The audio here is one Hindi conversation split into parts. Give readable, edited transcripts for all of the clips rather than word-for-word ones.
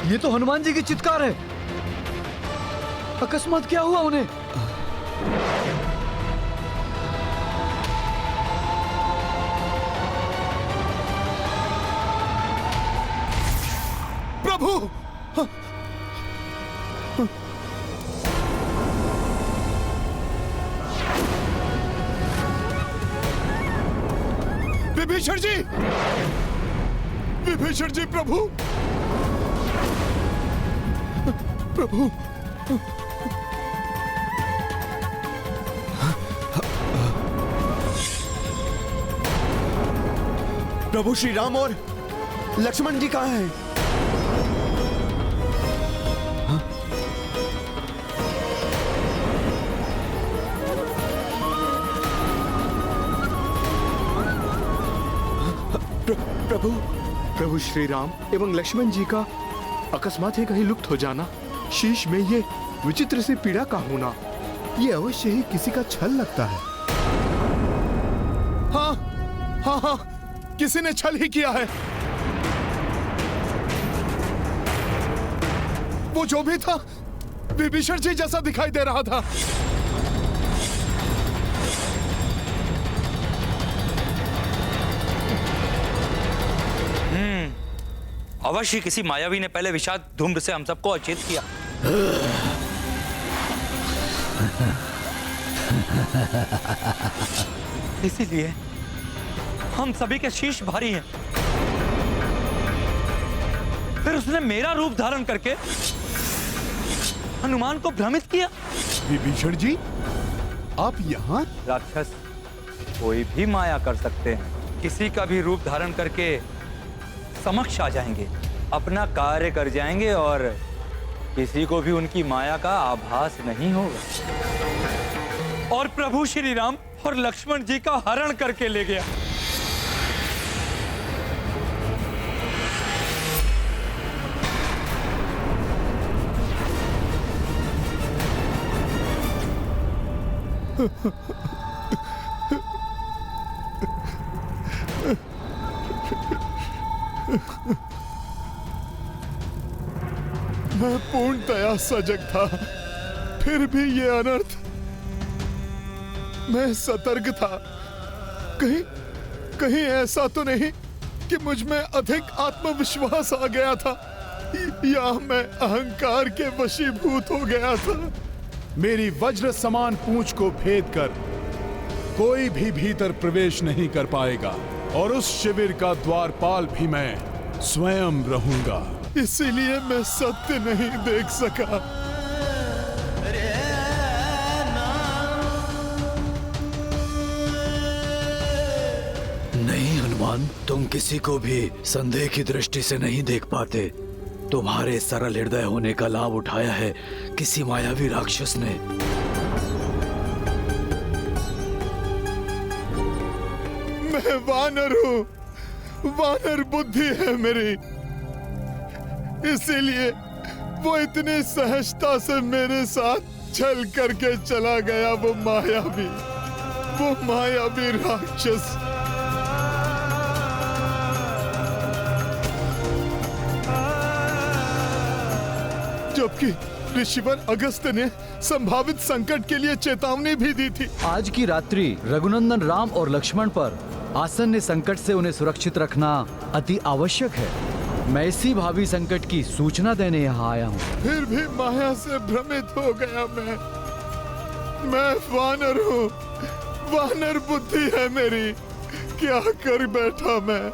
ये तो हनुमान जी की चित्कार है। अकस्मात क्या हुआ उन्हें? प्रभु! विभीषण जी! विभीषण जी, प्रभु! प्रभु! प्रभु श्री राम और लक्ष्मण जी कहाँ हैं? प्रभु श्री राम एवं लक्ष्मण जी का अकस्मात ही कहीं लुप्त हो जाना, शीश में ये विचित्र से पीड़ा का होना, ये अवश्य ही किसी का छल लगता है। हाँ हाँ हाँ, किसी ने छल ही किया है। वो जो भी था विभीषण जी जैसा दिखाई दे रहा था। अवश्य किसी मायावी ने पहले विषाद धूम्र से हम सबको अचेत किया। इसीलिए हम सभी के शीश भारी हैं। फिर उसने मेरा रूप धारण करके हनुमान को भ्रमित किया। विभीषण जी, आप यहाँ? राक्षस कोई भी माया कर सकते हैं, किसी का भी रूप धारण करके समक्ष आ जाएंगे, अपना कार्य कर जाएंगे और किसी को भी उनकी माया का आभास नहीं होगा। और प्रभु श्री राम और लक्ष्मण जी का हरण करके ले गया। मैं पूर्णतया सजग था, फिर भी ये अनर्थ। मैं सतर्क था, कहीं ऐसा तो नहीं कि मुझ में अधिक आत्मविश्वास आ गया था, या मैं अहंकार के वशीभूत हो गया था। मेरी वज्र समान पूंछ को भेद कर कोई भी भीतर प्रवेश नहीं कर पाएगा, और उस शिविर का द्वारपाल भी मैं स्वयं रहूंगा। इसीलिए मैं सत्य नहीं देख सका। नहीं हनुमान, तुम किसी को भी संदेह की दृष्टि से नहीं देख पाते। तुम्हारे सरल हृदय होने का लाभ उठाया है किसी मायावी राक्षस ने। मैं वानर हूँ, वानर बुद्धि है मेरी, इसीलिए वो इतनी सहजता से मेरे साथ छल करके चला गया। वो मायावी राक्षस। जबकि ऋषिवर अगस्त ने संभावित संकट के लिए चेतावनी भी दी थी। आज की रात्रि रघुनंदन राम और लक्ष्मण पर आसन्न संकट से उन्हें सुरक्षित रखना अति आवश्यक है। मैं इसी भावी संकट की सूचना देने यहाँ आया हूँ। फिर भी माया से भ्रमित हो गया मैं वानर हूँ, वानर बुद्धि है मेरी, क्या कर बैठा मैं।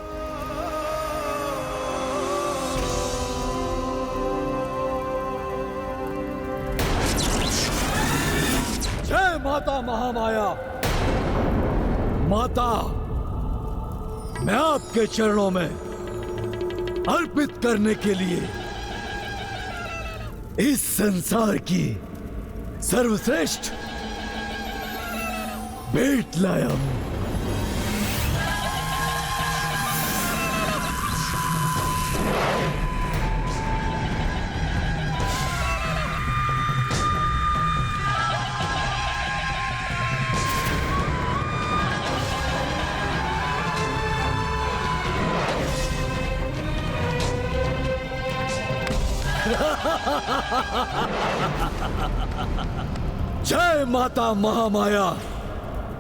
जय माता महामाया। माता, मैं आपके चरणों में अर्पित करने के लिए इस संसार की सर्वश्रेष्ठ भेंट लाया हूं। जय माता महामाया।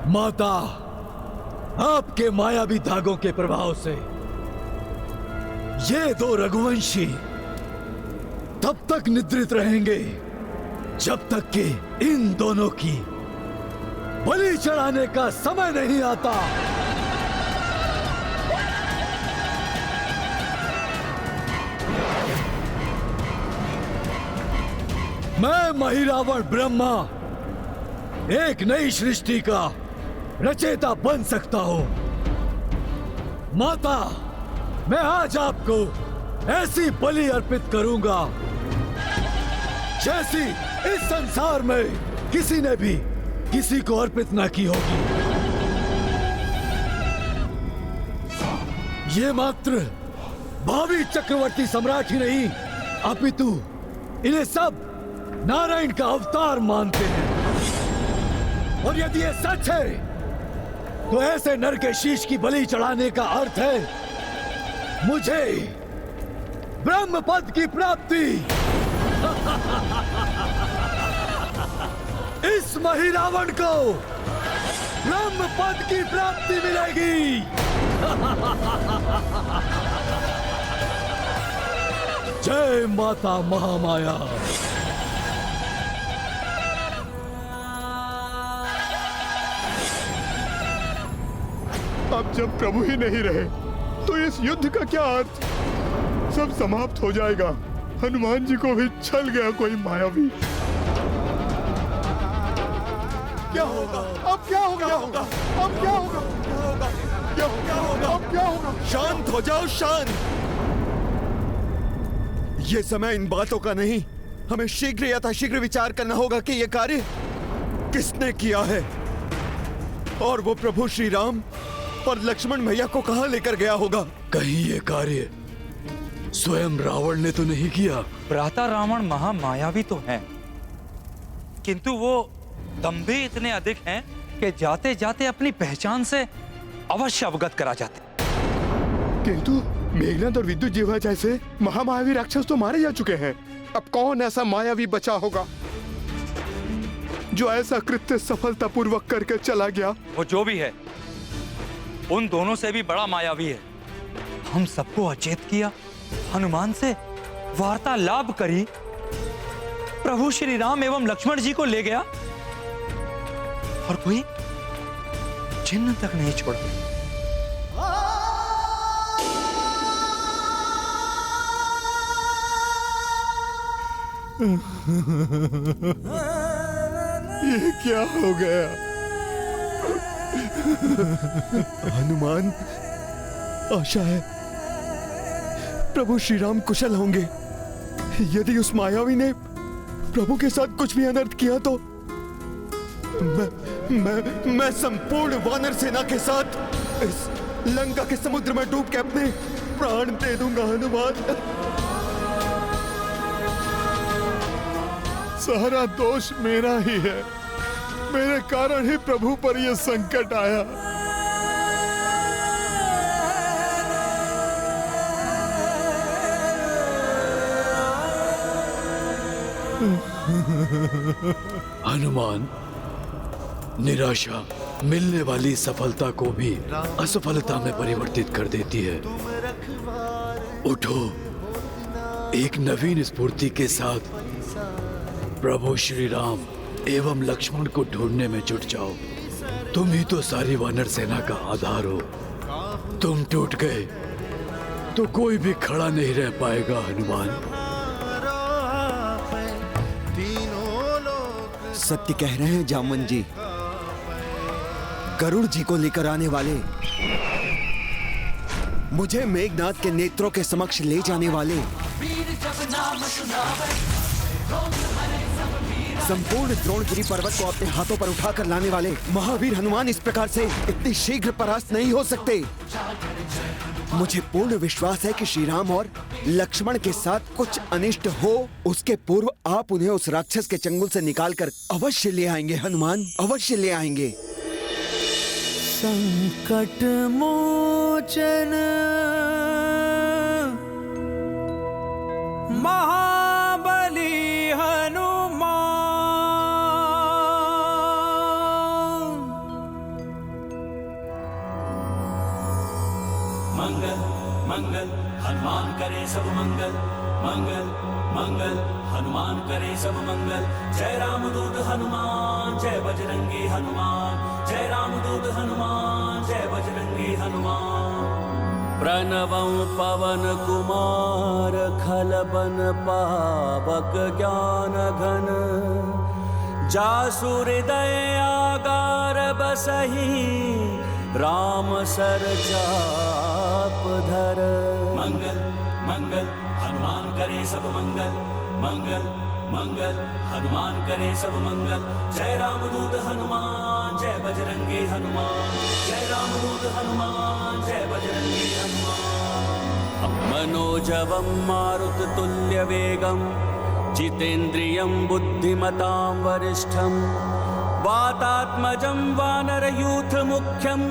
माता, आपके मायावी धागों के प्रभाव से ये दो रघुवंशी तब तक निद्रित रहेंगे जब तक कि इन दोनों की बलि चढ़ाने का समय नहीं आता। मैं महिरावण ब्रह्मा एक नई सृष्टि का रचयिता बन सकता हूं। माता, मैं आज आपको ऐसी बलि अर्पित करूंगा जैसी इस संसार में किसी ने भी किसी को अर्पित ना की होगी। ये मात्र भावी चक्रवर्ती सम्राट ही नहीं, अपितु इन्हें सब नारायण का अवतार मानते हैं। और यदि ये सच है तो ऐसे नर के शीश की बलि चढ़ाने का अर्थ है मुझे ब्रह्म पद की प्राप्ति। इस महिरावण को ब्रह्म पद की प्राप्ति मिलेगी। जय माता महामाया। अब जब प्रभु ही नहीं रहे तो इस युद्ध का क्या अर्थ? सब समाप्त हो जाएगा। हनुमान जी को भी छल गया कोई मायावी। क्या होगा? अब क्या होगा? अब क्या होगा? क्या होगा? अब क्या होगा? शांत हो जाओ, शांत। ये समय इन बातों का नहीं। हमें शीघ्र यथाशीघ्र विचार करना होगा कि यह कार्य किसने किया है और वो प्रभु श्री राम और लक्ष्मण भैया को कहां लेकर गया होगा। कहीं ये कार्य स्वयं रावण ने तो नहीं किया? भ्राता रावण महामायावी तो हैं, किंतु वो दंभी इतने अधिक हैं कि जाते जाते अपनी पहचान से अवश्य अवगत करा जाते। किंतु मेघनाद और विद्युत जीवा जैसे महामायावी राक्षस तो मारे जा चुके हैं। अब कौन ऐसा मायावी बचा होगा जो ऐसा कृत्य सफलतापूर्वक करके चला गया? वो जो भी है उन दोनों से भी बड़ा मायावी है। हम सबको अचेत किया, हनुमान से वार्तालाप करी, प्रभु श्री राम एवं लक्ष्मण जी को ले गया और कोई चिन्ह तक नहीं छोड़ा। ये क्या हो गया? हनुमान, आशा है प्रभु श्री राम कुशल होंगे। यदि उस मायावी ने प्रभु के साथ कुछ भी अनर्थ किया तो मैं संपूर्ण वानर सेना के साथ इस लंका के समुद्र में डूब के अपने प्राण दे दूंगा। हनुमान, सारा दोष मेरा ही है। मेरे कारण ही प्रभु पर यह संकट आया। हनुमान, निराशा मिलने वाली सफलता को भी असफलता में परिवर्तित कर देती है। उठो, एक नवीन स्फूर्ति के साथ प्रभु श्री राम एवं लक्ष्मण को ढूंढने में जुट जाओ। तुम ही तो सारी वानर सेना का आधार हो। तुम टूट गए तो कोई भी खड़ा नहीं रह पाएगा। हनुमान, सत्य कह रहे हैं जामवन जी। गरुड़ जी को लेकर आने वाले, मुझे मेघनाद के नेत्रों के समक्ष ले जाने वाले, संपूर्ण द्रोणगिरी पर्वत को अपने हाथों पर उठाकर लाने वाले महावीर हनुमान इस प्रकार से इतनी शीघ्र परास्त नहीं हो सकते। मुझे पूर्ण विश्वास है कि श्री राम और लक्ष्मण के साथ कुछ अनिष्ट हो उसके पूर्व आप उन्हें उस राक्षस के चंगुल से निकालकर अवश्य ले आएंगे। हनुमान, अवश्य ले आएंगे। संकट मोचन महा मंगल मंगल हनुमान करे सब मंगल, मंगल मंगल हनुमान करे सब मंगल। जय रामदूत हनुमान जय बजरंगी हनुमान, जय रामदूत हनुमान जय बजरंगी हनुमान। प्रणवं पवन कुमार खलबन पावक ज्ञान घन, जासु हृदय आगार बसहि राम सर चाप धर। मंगल मंगल हनुमान करे सब मंगल, मंगल मंगल हनुमान करे सब मंगल। जय रामदूत हनुमान जय बजरंगी हनुमान, जय रामदूत हनुमान जय बजरंगी हनुमान। मनोजवं मारुत तुल्य वेगं, जितेन्द्रियं बुद्धिमतां वरिष्ठं, वातात्मजं वानरयूथ मुख्यं,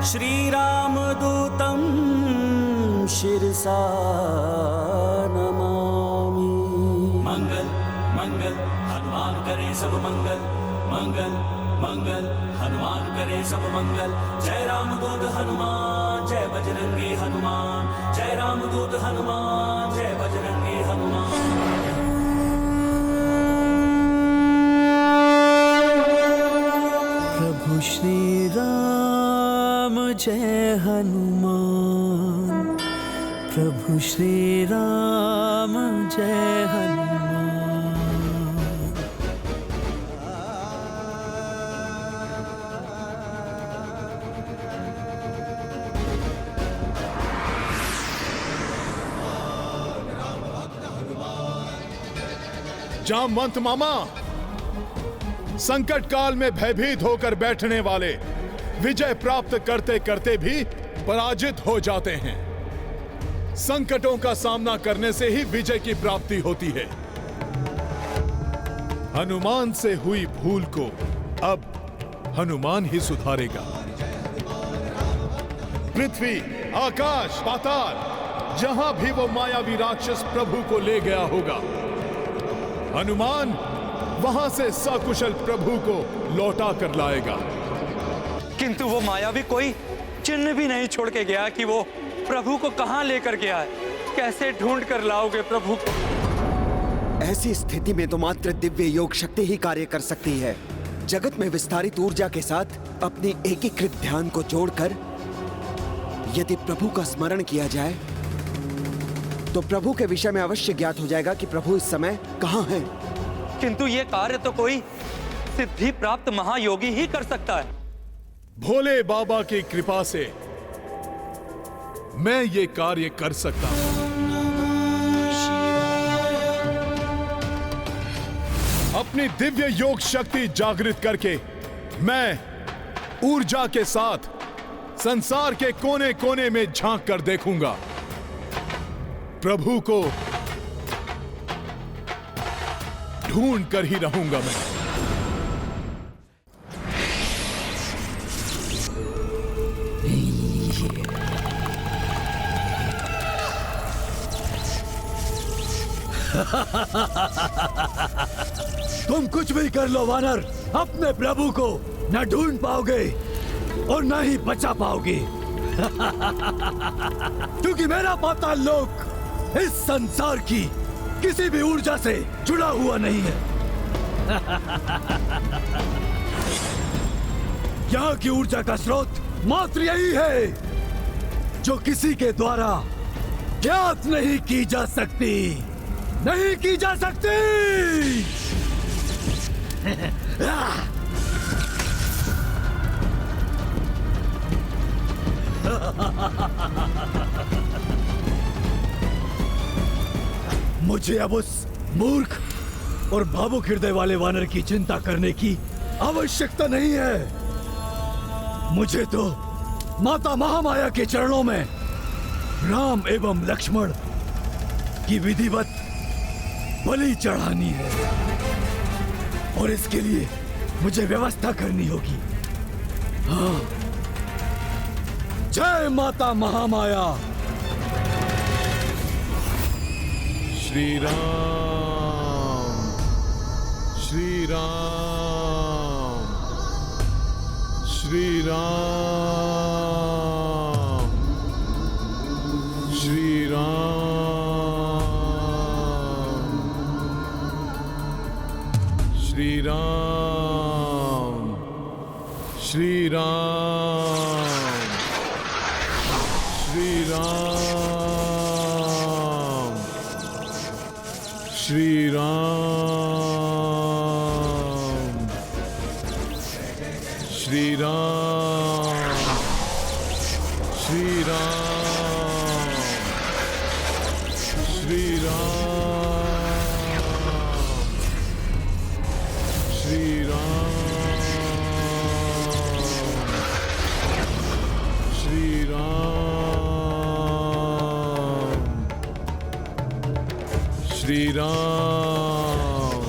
श्रीरामदूतं शिरसा नमामि। मंगल मंगल हनुमान करे सब मंगल, मंगल मंगल हनुमान करे सब मंगल। जय रामदूत हनुमान जय बजरंगी हनुमान, जय रामदूत हनुमान जय बजरंगी हनुमान। प्रभु श्री राम जय हनुमान, प्रभु श्री राम जय हनुमान। जामवंत मामा, संकट काल में भयभीत होकर बैठने वाले विजय प्राप्त करते करते भी पराजित हो जाते हैं। संकटों का सामना करने से ही विजय की प्राप्ति होती है। हनुमान से हुई भूल को अब हनुमान ही सुधारेगा। पृथ्वी, आकाश, पाताल, जहां भी वो मायावी राक्षस प्रभु को ले गया होगा, हनुमान वहां से सकुशल प्रभु को लौटा कर लाएगा। किंतु वो मायावी कोई चिन्ह भी नहीं छोड़ के गया कि वो प्रभु को कहां लेकर गया है। कैसे ढूंढ कर लाओगे प्रभु को? ऐसी स्थिति में तो मात्र दिव्य योग शक्ति ही कार्य कर सकती है। जगत में विस्तारित ऊर्जा के साथ अपनी एकीकृत ध्यान को जोड़कर यदि प्रभु का स्मरण किया जाए तो प्रभु के विषय में अवश्य ज्ञात हो जाएगा कि प्रभु इस समय कहां हैं। किंतु ये कार्य तो कोई सिद्धि प्राप्त महायोगी ही कर सकता है। भोले बाबा की कृपा से मैं ये कार्य कर सकता हूं। अपनी दिव्य योग शक्ति जागृत करके मैं ऊर्जा के साथ संसार के कोने कोने में झांक कर देखूंगा। प्रभु को ढूंढ कर ही रहूंगा मैं। तुम कुछ भी कर लो वानर, अपने प्रभु को न ढूंढ पाओगे और न ही बचा पाओगे। क्योंकि मेरा पाताल लोक इस संसार की किसी भी ऊर्जा से जुड़ा हुआ नहीं है। यहाँ की ऊर्जा का स्रोत मात्र यही है जो किसी के द्वारा ज्ञात नहीं की जा सकती, नहीं की जा सकती। मुझे अब उस मूर्ख और भावुक हृदय वाले वानर की चिंता करने की आवश्यकता नहीं है। मुझे तो माता महामाया के चरणों में राम एवं लक्ष्मण की विधिवत बलि चढ़ानी है और इसके लिए मुझे व्यवस्था करनी होगी। हाँ, जय माता महामाया। श्री राम, श्री राम, श्री राम। राम, श्री राम, श्री राम, श्री राम, श्री राम, श्री राम, श्री राम, श्री राम, श्री राम,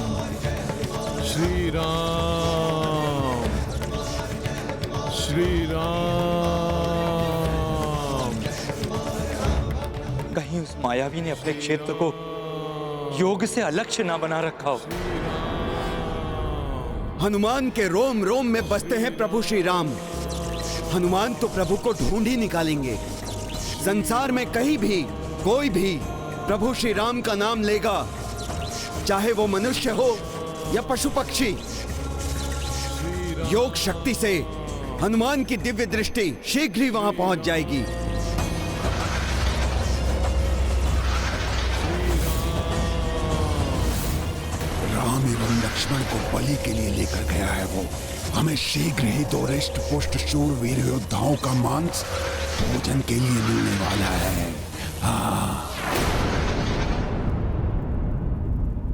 श्री राम, श्री राम। कहीं उस मायावी ने अपने क्षेत्र को योग से अलक्ष्य ना बना रखा हो। हनुमान के रोम रोम में बसते हैं प्रभु श्री राम। हनुमान तो प्रभु को ढूंढ ही निकालेंगे। संसार में कहीं भी कोई भी प्रभु श्री राम का नाम लेगा, चाहे वो मनुष्य हो या पशु पक्षी, योग शक्ति से हनुमान की दिव्य दृष्टि शीघ्र ही वहां पहुंच जाएगी। राम एवं लक्ष्मण को बलि के लिए लेकर गया है वो। हमें शीघ्र ही दो रिष्ट पुष्ट शूरवीर योद्धाओं का मांस भोजन के लिए मिलने वाला है। हाँ।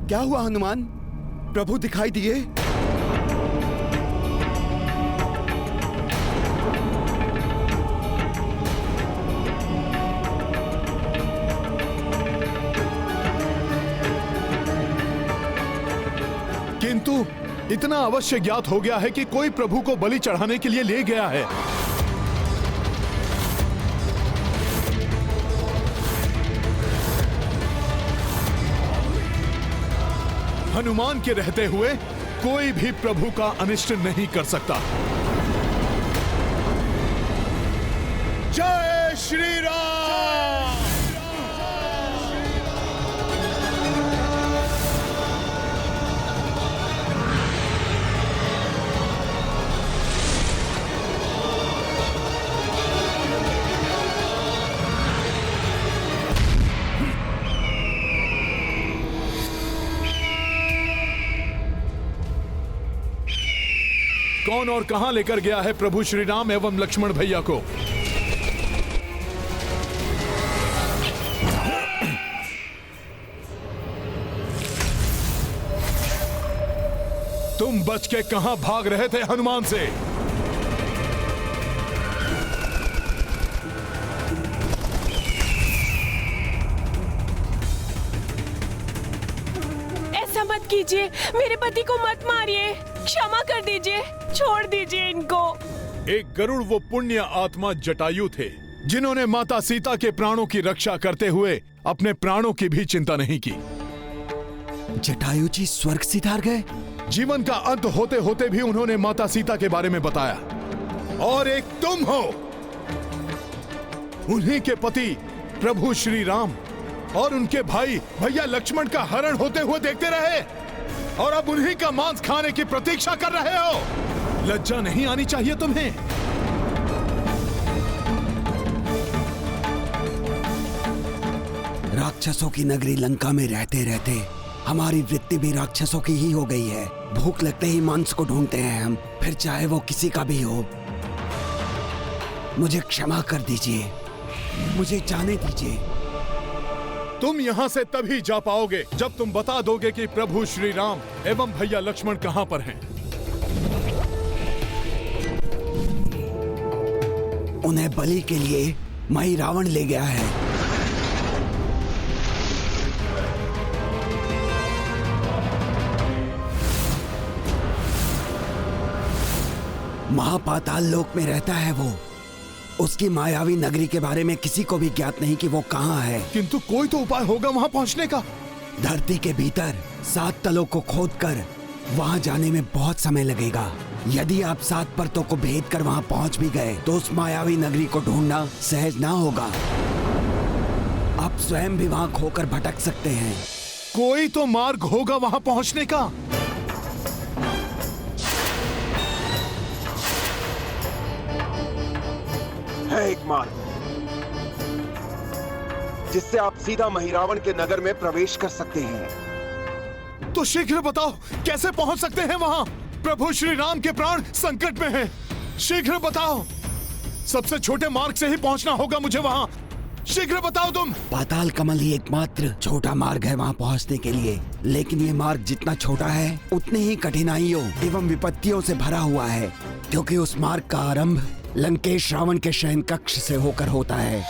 क्या हुआ हनुमान? प्रभु दिखाई दिए? किंतु इतना अवश्य ज्ञात हो गया है कि कोई प्रभु को बलि चढ़ाने के लिए ले गया है। हनुमान के रहते हुए कोई भी प्रभु का अनिष्ट नहीं कर सकता। जय श्री राम। कौन और कहां लेकर गया है प्रभु श्री राम एवं लक्ष्मण भैया को? तुम बच के कहां भाग रहे थे हनुमान से? ऐसा मत कीजिए, मेरे पति को मत मारिए, क्षमा कर दीजिए, छोड़ दीजिए इनको। एक गरुड़ वो पुण्य आत्मा जटायु थे जिन्होंने माता सीता के प्राणों की रक्षा करते हुए अपने प्राणों की भी चिंता नहीं की। जटायु जी स्वर्ग सिधार गए? जीवन का अंत होते होते भी उन्होंने माता सीता के बारे में बताया। और एक तुम हो, उन्हीं के पति प्रभु श्री राम और उनके भाई भैया लक्ष्मण का हरण होते हुए देखते रहे और अब उन्हीं का मांस खाने की प्रतीक्षा कर रहे हो। लज्जा नहीं आनी चाहिए तुम्हें? राक्षसों की नगरी लंका में रहते रहते हमारी वृत्ति भी राक्षसों की ही हो गई है। भूख लगते ही मांस को ढूंढते हैं हम, फिर चाहे वो किसी का भी हो। मुझे क्षमा कर दीजिए, मुझे जाने दीजिए। तुम यहाँ से तभी जा पाओगे जब तुम बता दोगे कि प्रभु श्री राम एवं भैया लक्ष्मण कहाँ पर हैं। उन्हें बलि के लिए माई रावण ले गया है। महापाताल लोक में रहता है वो। उसकी मायावी नगरी के बारे में किसी को भी ज्ञात नहीं कि वो कहाँ है। किंतु कोई तो उपाय होगा वहाँ पहुँचने का। धरती के भीतर 7 तलों को खोदकर वहाँ जाने में बहुत समय लगेगा। यदि आप 7 परतों को भेद कर वहाँ पहुँच भी गए तो उस मायावी नगरी को ढूंढना सहज ना होगा। आप स्वयं भी वहाँ खोकर भटक सकते हैं। कोई तो मार्ग होगा वहाँ पहुँचने का। है एक मार्ग जिससे आप सीधा महिरावण के नगर में प्रवेश कर सकते हैं। तो शीघ्र बताओ कैसे पहुंच सकते हैं वहां? प्रभु श्री राम के प्राण संकट में हैं। शीघ्र बताओ। सबसे छोटे मार्ग से ही पहुंचना होगा मुझे वहां। शीघ्र बताओ तुम। पाताल कमल ही एकमात्र छोटा मार्ग है वहाँ पहुँचने के लिए, लेकिन ये मार्ग जितना छोटा है उतने ही कठिनाइयों एवं विपत्तियों से भरा हुआ है, क्योंकि उस मार्ग का आरंभ लंकेश रावण के शयन कक्ष से होकर होता है।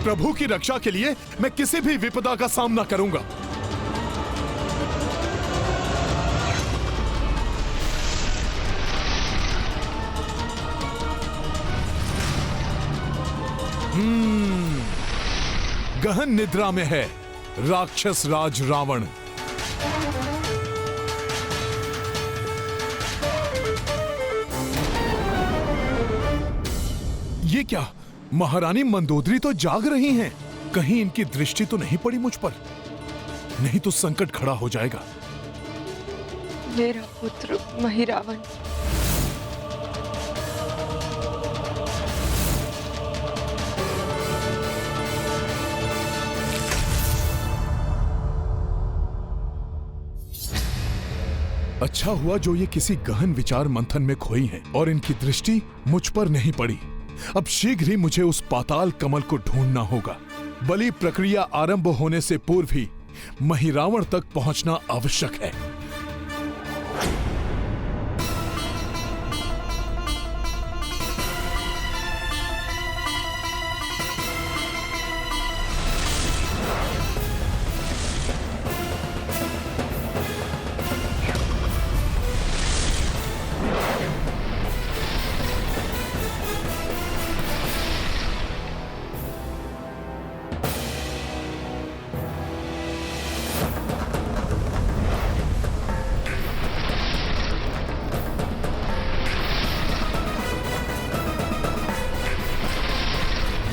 प्रभु की रक्षा के लिए मैं किसी भी विपदा का सामना करूंगा। गहन निद्रा में है राक्षस राज रावण। ये क्या, महारानी मंदोदरी तो जाग रही हैं। कहीं इनकी दृष्टि तो नहीं पड़ी मुझ पर? नहीं तो संकट खड़ा हो जाएगा। मेरा पुत्र महिरावण। अच्छा हुआ जो ये किसी गहन विचार मंथन में खोई हैं और इनकी दृष्टि मुझ पर नहीं पड़ी। अब शीघ्र ही मुझे उस पाताल कमल को ढूंढना होगा। बलि प्रक्रिया आरंभ होने से पूर्व ही महिरावण तक पहुंचना आवश्यक है।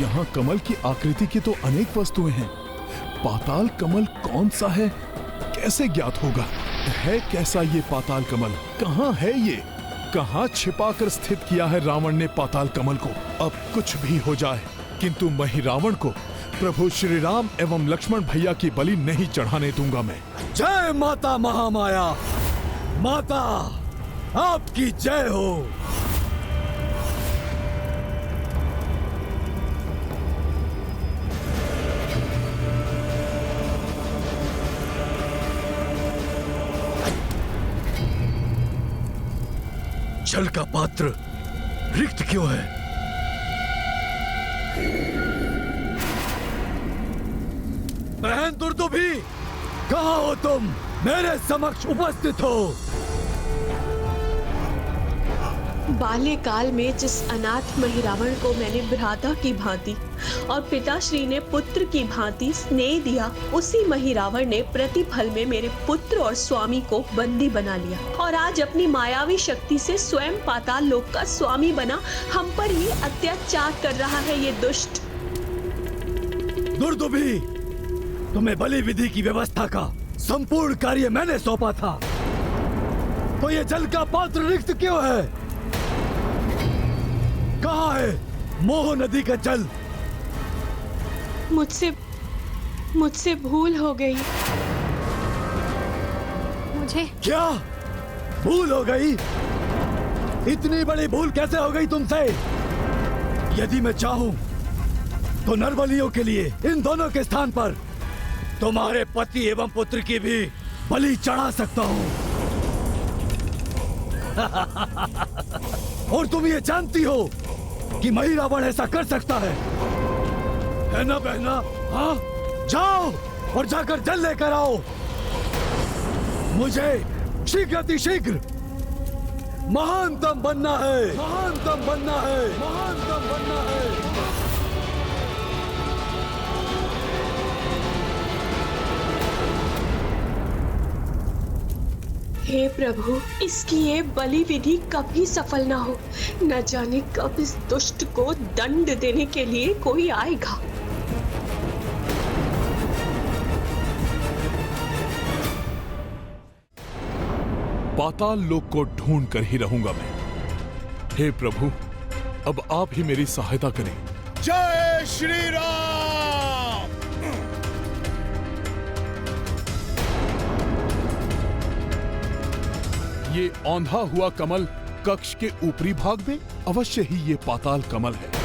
यहाँ कमल की आकृति की तो अनेक वस्तुएं हैं। पाताल कमल कौन सा है, कैसे ज्ञात होगा? है कैसा ये पाताल कमल? कहाँ है ये? कहाँ छिपाकर स्थित किया है रावण ने पाताल कमल को? अब कुछ भी हो जाए, किंतु महिरावण को प्रभु श्री राम एवं लक्ष्मण भैया की बलि नहीं चढ़ाने दूंगा मैं। जय माता महामाया। माता आपकी जय हो। जल का पात्र रिक्त क्यों है? बहन दुर्दुभी, कहाँ हो तुम? मेरे समक्ष उपस्थित हो। बाल्यकाल में जिस अनाथ महिरावण को मैंने भ्राता की भांति और पिताश्री ने पुत्र की भांति स्नेह दिया, उसी महिरावण ने प्रतिफल में मेरे पुत्र और स्वामी को बंदी बना लिया और आज अपनी मायावी शक्ति से स्वयं पाताल लोक का स्वामी बना हम पर ही अत्याचार कर रहा है ये दुष्ट। दुर्दुभी, तुम्हें बलि विधि की व्यवस्था का संपूर्ण कार्य मैंने सौंपा था, तो ये जल का पात्र रिक्त क्यों है? कहाँ है मोह नदी का जल? मुझसे भूल हो गई। मुझे क्या भूल हो गई? इतनी बड़ी भूल कैसे हो गई तुमसे? यदि मैं चाहूं तो नरबलियों के लिए इन दोनों के स्थान पर तुम्हारे पति एवं पुत्र की भी बलि चढ़ा सकता हूं। और तुम ये जानती हो कि महिरावण ऐसा कर सकता है ना बहना? हाँ, जाओ और जाकर जल लेकर आओ। मुझे शीघ्र महानतम बनना है, महानतम बनना है, महानतम बनना है। हे प्रभु, इसकी ये बलि विधि कभी सफल ना हो। न जाने कब इस दुष्ट को दंड देने के लिए कोई आएगा। पाताल लोक को ढूंढ कर ही रहूंगा मैं। हे प्रभु, अब आप ही मेरी सहायता करें। जय श्री राम। ये औंधा हुआ कमल कक्ष के ऊपरी भाग में अवश्य ही ये पाताल कमल है।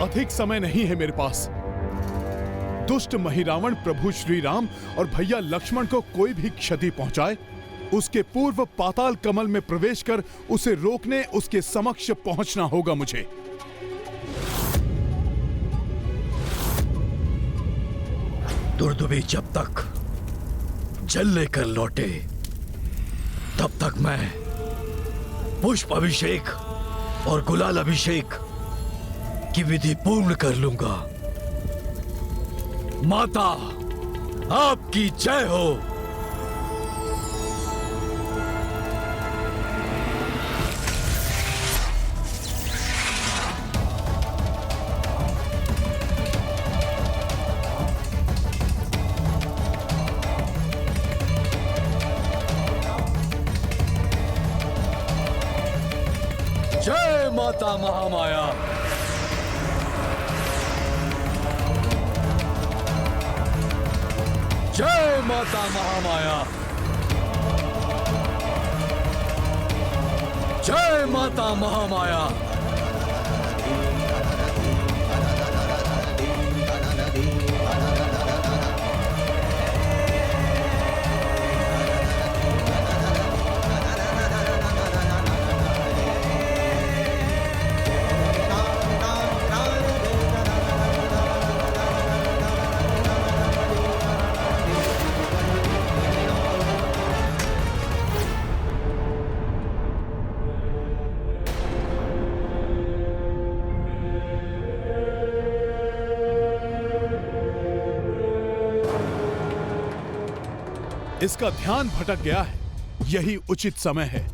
अधिक समय नहीं है मेरे पास। दुष्ट महिरावण प्रभु श्री राम और भैया लक्ष्मण को कोई भी क्षति पहुंचाए, उसके पूर्व पाताल कमल में प्रवेश कर उसे रोकने उसके समक्ष पहुंचना होगा मुझे। दुर्दुबी जब तक जल लेकर लौटे तब तक मैं पुष्प अभिषेक और गुलाल अभिषेक की विधि पूर्ण कर लूंगा। माता, आपकी जय हो। जय माता महामाया। जय माता महामाया। जय माता महामाया। इसका ध्यान भटक गया है। यही उचित समय है।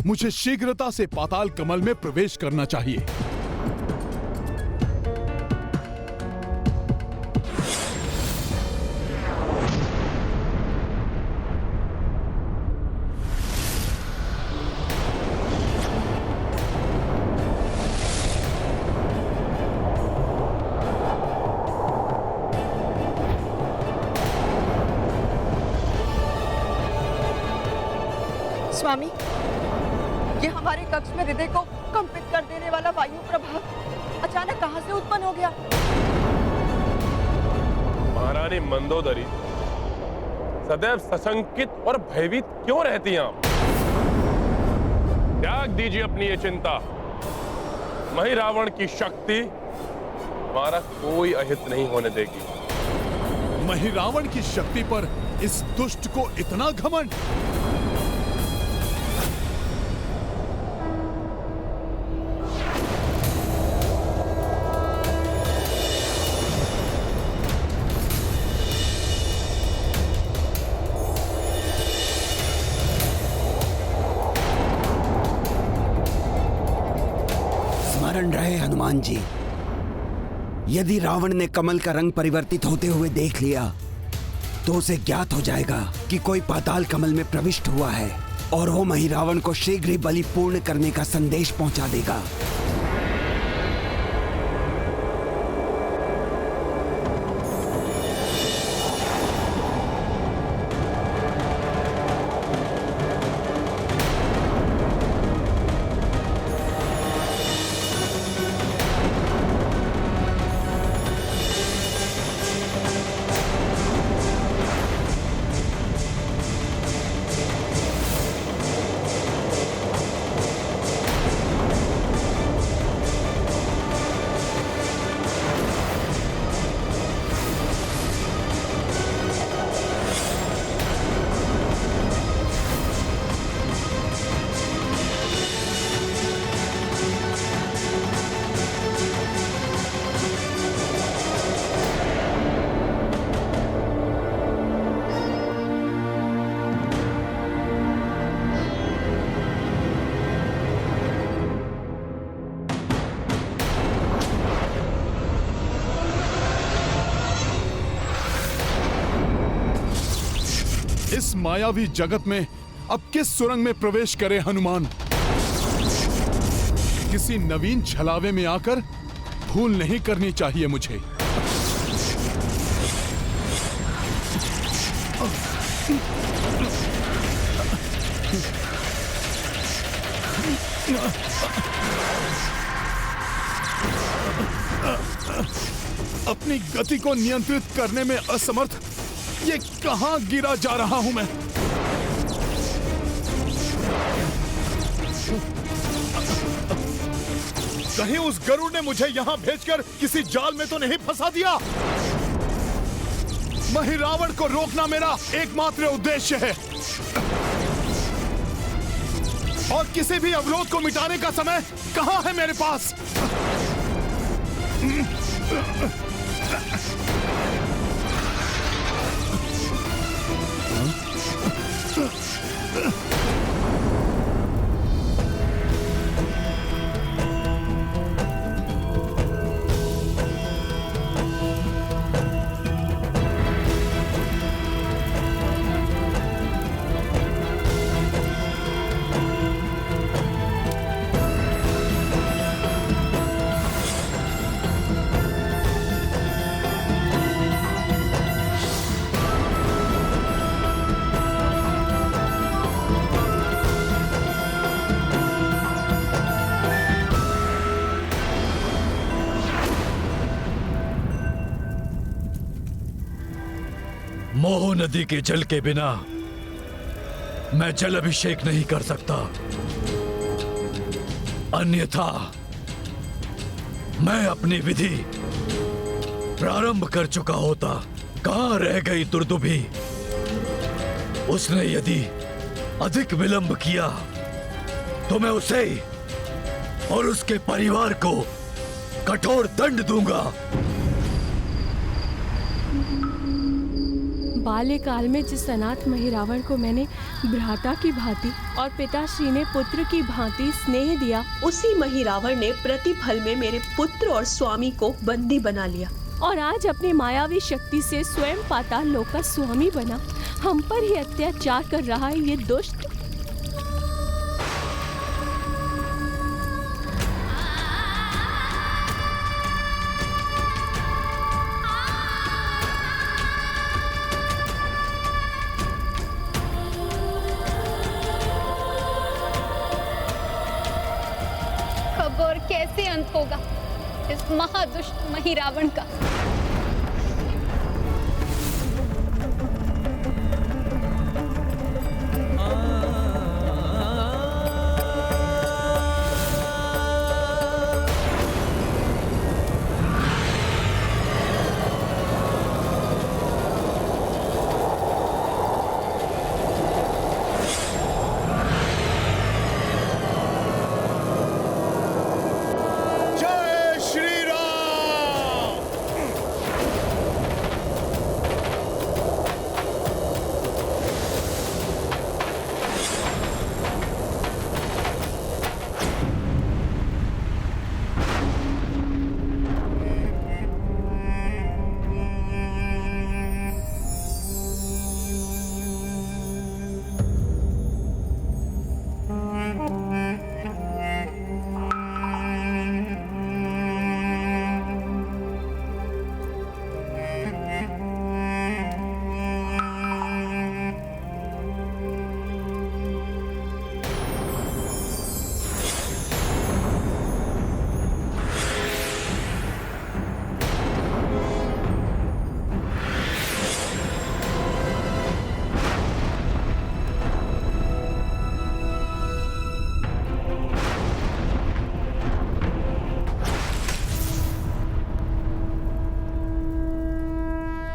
मुझे शीघ्रता से पाताल कमल में प्रवेश करना चाहिए। स्वामी, ये हमारे कक्ष में हृदय को कंपित कर देने वाला वायु प्रभाव अचानक कहां से उत्पन्न हो गया? महारानी मंदोदरी सदैव सशंकित और भयभीत क्यों रहती हैं आप? त्याग दीजिए अपनी ये चिंता। महिरावण की शक्ति हमारा कोई अहित नहीं होने देगी। महिरावण की शक्ति पर इस दुष्ट को इतना घमंड? स्मरण रहे हनुमान जी, यदि रावण ने कमल का रंग परिवर्तित होते हुए देख लिया तो उसे ज्ञात हो जाएगा कि कोई पाताल कमल में प्रविष्ट हुआ है और वो महिरावण को शीघ्र ही बलि पूर्ण करने का संदेश पहुंचा देगा। इस मायावी जगत में अब किस सुरंग में प्रवेश करे हनुमान? किसी नवीन छलावे में आकर भूल नहीं करनी चाहिए मुझे। अपनी गति को नियंत्रित करने में असमर्थ ये कहां गिरा जा रहा हूं मैं? कहीं उस गरुड़ ने मुझे यहां भेजकर किसी जाल में तो नहीं फंसा दिया? महिरावण को रोकना मेरा एकमात्र उद्देश्य है और किसी भी अवरोध को मिटाने का समय कहां है मेरे पास? मोह नदी के जल के बिना मैं जल अभिषेक नहीं कर सकता, अन्यथा मैं अपनी विधि प्रारंभ कर चुका होता। कहां रह गई दुर्दुभी? उसने यदि अधिक विलंब किया तो मैं उसे और उसके परिवार को कठोर दंड दूंगा। बाल्यकाल में जिस अनाथ महिरावण को मैंने भ्राता की भांति और पिताश्री ने पुत्र की भांति स्नेह दिया, उसी महिरावण ने प्रतिफल में मेरे पुत्र और स्वामी को बंदी बना लिया और आज अपनी मायावी शक्ति से स्वयं पाताल लोक का स्वामी बना हम पर ही अत्याचार कर रहा है ये दुष्ट। और कैसे अंत होगा इस महादुष्ट महिरावण का?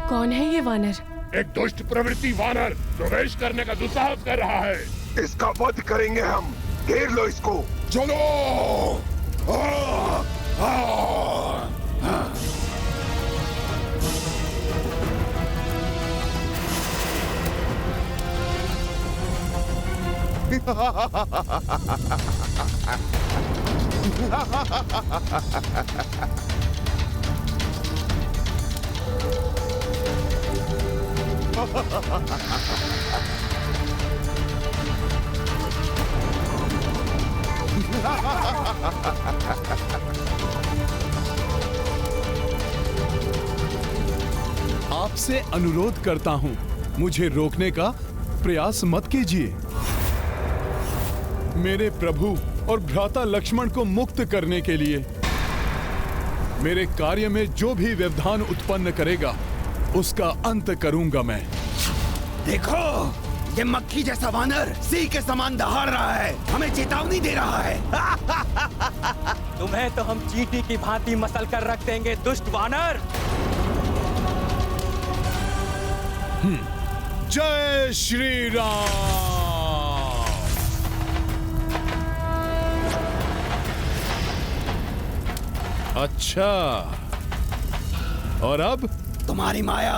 कौन है ये वानर? एक दुष्ट प्रवृत्ति वानर प्रवेश करने का दुस्साहस कर रहा है। इसका वध करेंगे हम। घेर लो इसको। चलो। आपसे अनुरोध करता हूं, मुझे रोकने का प्रयास मत कीजिए। मेरे प्रभु और भ्राता लक्ष्मण को मुक्त करने के लिए मेरे कार्य में जो भी व्यवधान उत्पन्न करेगा उसका अंत करूंगा मैं। देखो, ये मक्खी जैसा वानर सिंह के समान दहाड़ रहा है, हमें चेतावनी दे रहा है। तुम्हें तो हम चींटी की भांति मसल कर रख देंगे, दुष्ट वानर। जय श्री राम। अच्छा, और अब तुम्हारी माया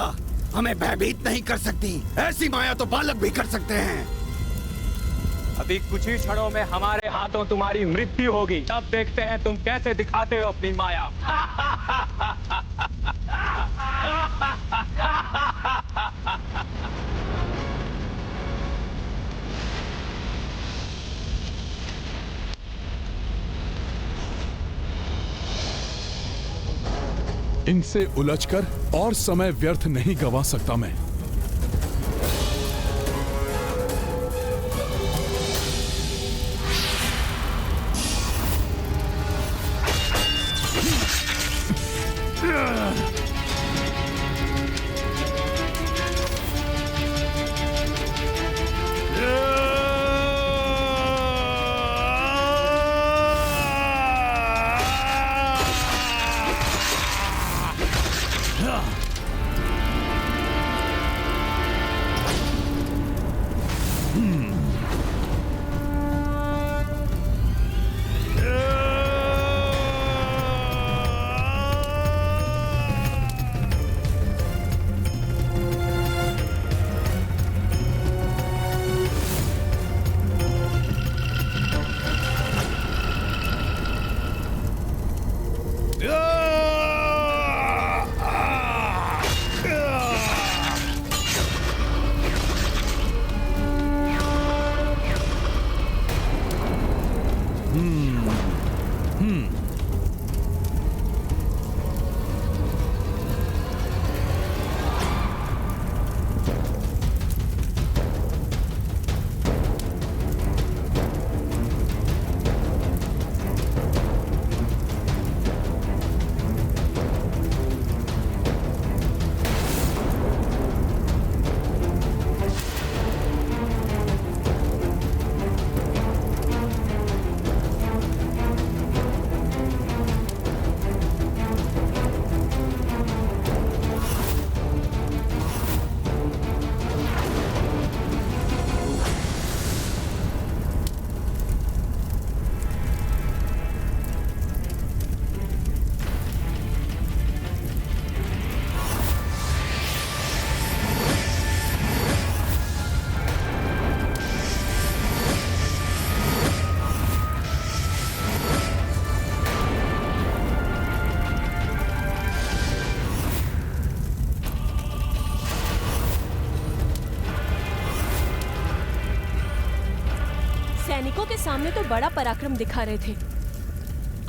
हमें भयभीत नहीं कर सकती। ऐसी माया तो बालक भी कर सकते हैं। अभी कुछ ही क्षणों में हमारे हाथों तुम्हारी मृत्यु होगी, तब देखते हैं तुम कैसे दिखाते हो अपनी माया। इनसे उलझकर और समय व्यर्थ नहीं गवा सकता मैं। सैनिकों के सामने तो बड़ा पराक्रम दिखा रहे थे,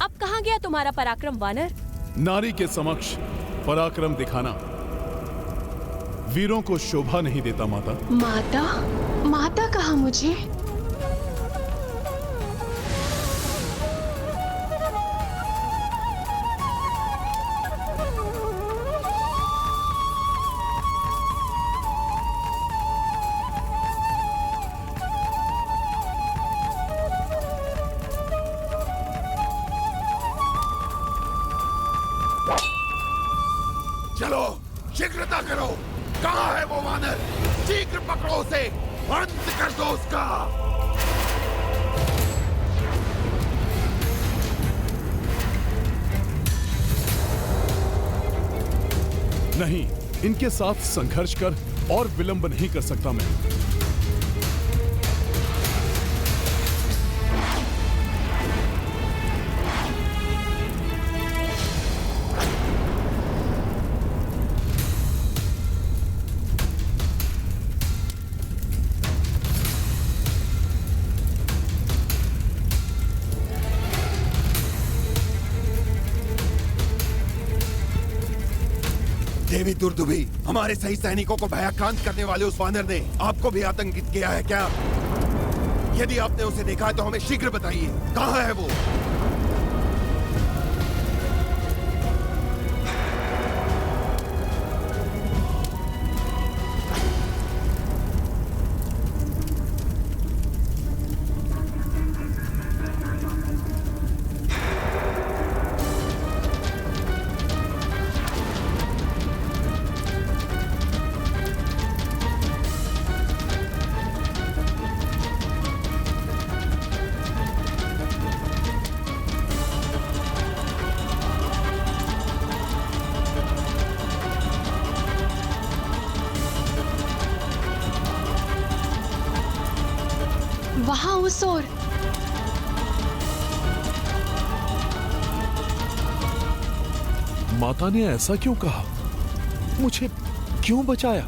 अब कहाँ गया तुम्हारा पराक्रम वानर? नारी के समक्ष पराक्रम दिखाना वीरों को शोभा नहीं देता माता। माता? माता कहा मुझे? चलो, शीघ्रता करो। कहाँ है वो वानर? शीघ्र पकड़ो उसे, अंत कर दो उसका। नहीं, इनके साथ संघर्ष कर और विलंब नहीं कर सकता मैं। देवी दुर्दुभी, हमारे सही सैनिकों को भयाक्रांत करने वाले उस वानर ने आपको भी आतंकित किया है क्या? यदि आपने उसे देखा है तो हमें शीघ्र बताइए, कहाँ है वो? वहां उस ओर। माता ने ऐसा क्यों कहा? मुझे क्यों बचाया?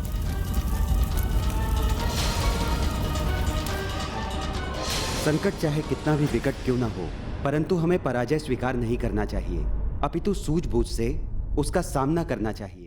संकट चाहे कितना भी विकट क्यों ना हो, परंतु हमें पराजय स्वीकार नहीं करना चाहिए, अपितु सूझबूझ से उसका सामना करना चाहिए।